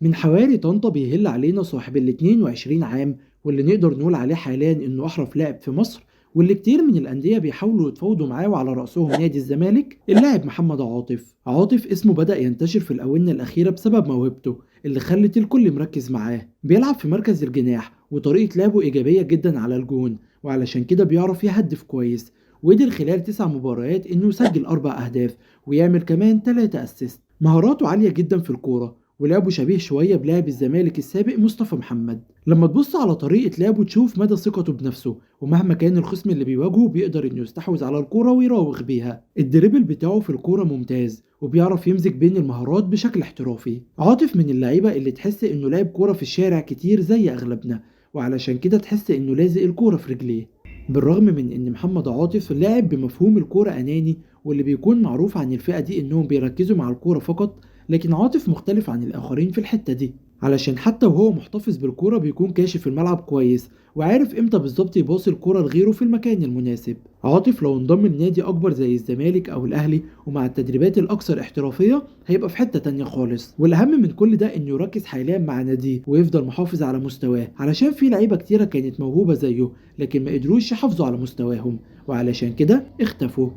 من حواري طنطا بيهل علينا صاحب ال 22 عام، واللي نقدر نقول عليه حاليا انه احرف لاعب في مصر، واللي كتير من الانديه بيحاولوا يتفاوضوا معاه، وعلى راسهم نادي الزمالك. اللاعب محمد عاطف اسمه بدأ ينتشر في الاونه الاخيره بسبب موهبته اللي خلت الكل مركز معاه. بيلعب في مركز الجناح، وطريقه لعبه ايجابيه جدا على الجون، وعلشان كده بيعرف يهدف كويس. وقدر خلال 9 مباريات انه يسجل 4 اهداف، ويعمل كمان 3 اسيست. مهاراته عاليه جدا في الكوره، ولعبه شبيه شوية بلاعب الزمالك السابق مصطفى محمد. لما تبص على طريقة لعبه تشوف مدى ثقته بنفسه، ومهما كان الخصم اللي بيواجهه بيقدر انه يستحوذ على الكورة ويراوغ بيها. الدريبل بتاعه في الكورة ممتاز، وبيعرف يمزج بين المهارات بشكل احترافي. عاطف من اللعيبة اللي تحس انه لاعب كورة في الشارع كتير زي اغلبنا، وعلشان كده تحس انه لازق الكورة في رجليه. بالرغم من ان محمد عاطف لاعب بمفهوم الكورة اناني، واللي بيكون معروف عن الفئة دي انهم بيركزوا مع الكورة فقط، لكن عاطف مختلف عن الآخرين في الحتة دي، علشان حتى وهو محتفظ بالكورة بيكون كاشف الملعب كويس، وعارف امتى بالظبط يباصي الكورة لغيره في المكان المناسب. عاطف لو انضم لنادي أكبر زي الزمالك أو الأهلي، ومع التدريبات الأكثر احترافية، هيبقى في حتة تانية خالص. والأهم من كل ده إنه يركز حاليا مع ناديه ويفضل محافظ على مستواه، علشان في لعيبة كتيرة كانت موهوبة زيه لكن ما قدروش يحافظوا على مستواهم، وعلشان كده اختفوا.